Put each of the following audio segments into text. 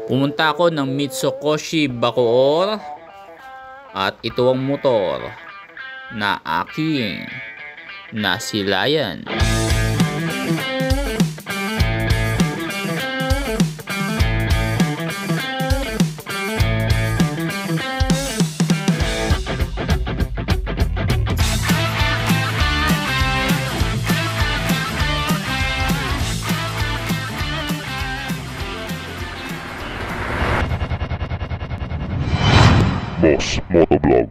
Pumunta ako ng Mitsukoshi Bacoor at ito ang motor na aking nasilayan. Boss Motovlog.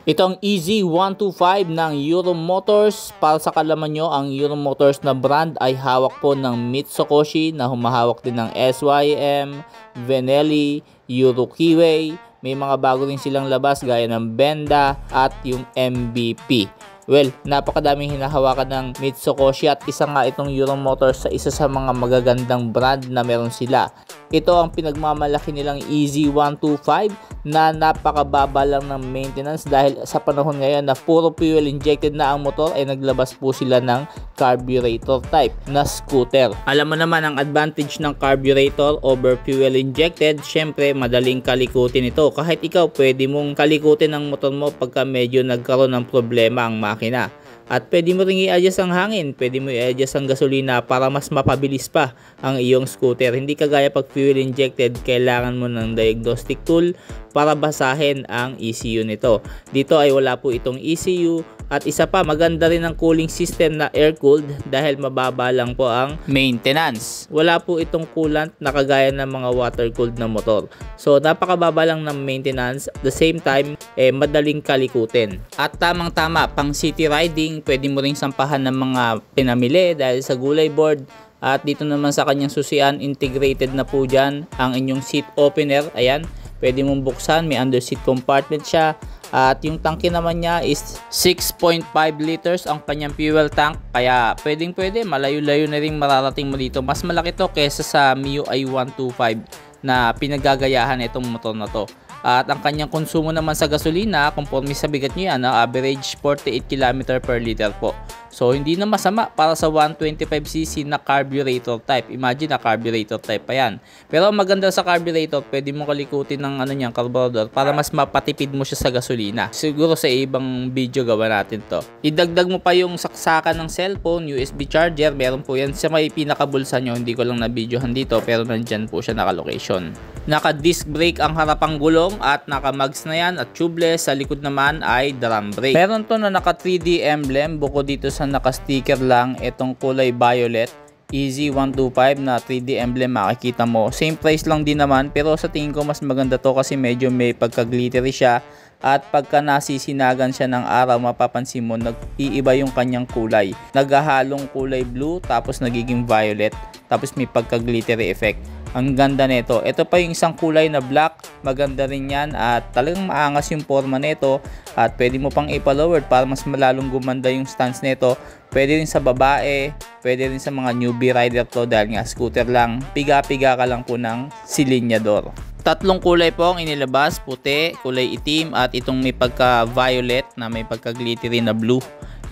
Ito ang EZ125 ng Euro Motors. Para sa kalaman nyo, ang Euro Motors na brand ay hawak po ng Mitsukoshi na humahawak din ng SYM, Venelli, Euro Kiway. May mga bago rin silang labas gaya ng Benda at yung MVP. Well, napakadaming hinahawakan ng Mitsukoshi at isa nga itong Euro Motors sa isa sa mga magagandang brand na meron sila. Ito ang pinagmamalaki nilang EZ125 na napakababa lang ng maintenance dahil sa panahon ngayon na puro fuel injected na ang motor ay naglabas po sila ng carburetor type na scooter. Alam mo naman ang advantage ng carburetor over fuel injected, syempre madaling kalikutin ito. Kahit ikaw pwede mong kalikutin ang motor mo pagka medyo nagkaroon ng problema ang makina. At pwede mo ring i-adjust ang hangin, pwede mo i-adjust ang gasolina para mas mapabilis pa ang iyong scooter. Hindi kagaya pag fuel injected, kailangan mo ng diagnostic tool para basahin ang ECU nito. Dito ay wala po itong ECU at isa pa, maganda rin ang cooling system na air-cooled dahil mababa lang po ang maintenance. Wala po itong coolant na kagaya ng mga water-cooled na motor. So napakababa lang ng maintenance, at the same time madaling kalikutin. At tamang-tama, pang city riding, pwede mo ring sampahan ng mga pinamili dahil sa gulay board. At dito naman sa kanyang susian, integrated na po dyan ang inyong seat opener. Ayan, pwede mong buksan, may under seat compartment siya. At yung tangke naman niya is 6.5 liters ang kanyang fuel tank. Kaya pwede, malayo-layo na rin mararating mo dito. Mas malaki to kesa sa MIUI 125 na pinagagayahan itong motor na to. At ang kanyang konsumo naman sa gasolina, conforme sa bigat niya, average 48 km per liter po. So hindi na masama para sa 125cc na carburetor type. Imagine na carburetor type pa yan. Pero ang maganda sa carburetor, pwede mo kalikutin ng carburetor para mas mapatipid mo siya sa gasolina. Siguro sa ibang video gawa natin to. Idagdag mo pa yung saksakan ng cellphone, USB charger, meron po yan sa may pinakabulsa nyo. Hindi ko lang na videohan dito pero nandyan po siya naka-location. Naka disc brake ang harapang gulong at naka mags na yan at tubeless. Sa likod naman ay drum brake. Meron to na naka 3D emblem bukod dito sa naka-sticker lang itong kulay violet EZ125 na 3D emblem makikita mo. Same price lang din naman pero sa tingin ko mas maganda to kasi medyo may pagka-glittery siya at pagka nasisinagan siya ng araw mapapansin mo nag-iiba yung kanyang kulay. Naghahalong kulay blue tapos nagiging violet tapos may pagka-glittery effect. Ang ganda nito. Ito pa yung isang kulay na black. Maganda rin yan at talagang maangas yung forma nito at pwede mo pang ipa-lower para mas malalong gumanda yung stance nito. Pwede rin sa babae, pwede rin sa mga newbie rider to dahil nga scooter lang. Piga-piga ka lang po ng silinyador. Tatlong kulay po ang inilabas, puti, kulay itim at itong may pagka-violet na may pagka-glittery na blue.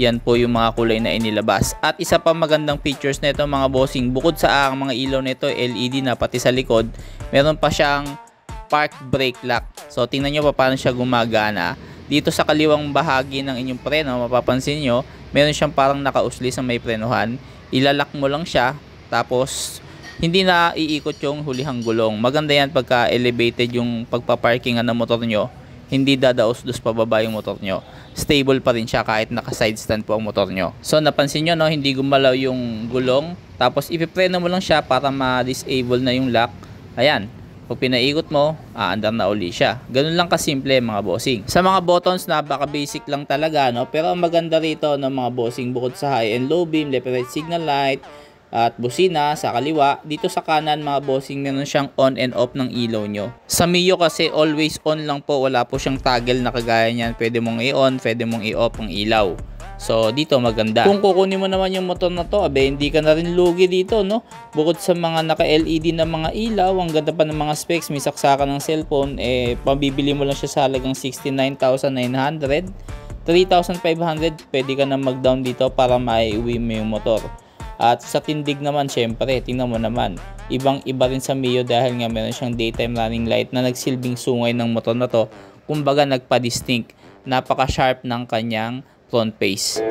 Yan po yung mga kulay na inilabas. At isa pa magandang features nito mga bossing, bukod sa mga ilaw nito LED na pati sa likod, meron pa siyang park brake lock. So tingnan nyo pa paano siya gumagana. Dito sa kaliwang bahagi ng inyong preno, mapapansin nyo, meron siyang parang nakausli sa may prenohan. Ilalak mo lang siya, tapos hindi na iikot yung hulihang gulong. Maganda yan pagka elevated yung pagpaparkingan ng motor nyo. Hindi dadaos-dos pababa yung motor nyo. Stable pa rin siya kahit naka-side stand po ang motor nyo. So napansin nyo, no, hindi gumalaw yung gulong. Tapos ipipreno mo lang siya para ma-disable na yung lock. Ayan. Pag pinaikot mo, aandar na uli siya. Ganun lang kasimple mga bossing. Sa mga buttons na baka basic lang talaga, no? Pero ang maganda rito ng mga bossing, bukod sa high and low beam, left and right signal light, at busina sa kaliwa, dito sa kanan mga bossing meron siyang on and off ng ilaw nyo. Sa Mio kasi always on lang po, wala po siyang toggle na kagaya niyan. Pwede mong i-on, pwede mong i-off ang ilaw. So dito maganda. Kung kukunin mo naman yung motor na to, abe hindi ka na rin lugi dito, no? Bukod sa mga naka-LED na mga ilaw, ang ganda pa ng mga specs, may saksakan ng cellphone, pabibili mo lang siya sa halagang 69,900. 3,500 pwede ka na mag-down dito para maiuwi mo yung motor. At sa tindig naman, syempre, tingnan mo naman, ibang iba rin sa Mio dahil nga meron siyang daytime running light na nagsilbing sungay ng motor na to. Kumbaga nagpa-distinct, napaka-sharp ng kanyang front face.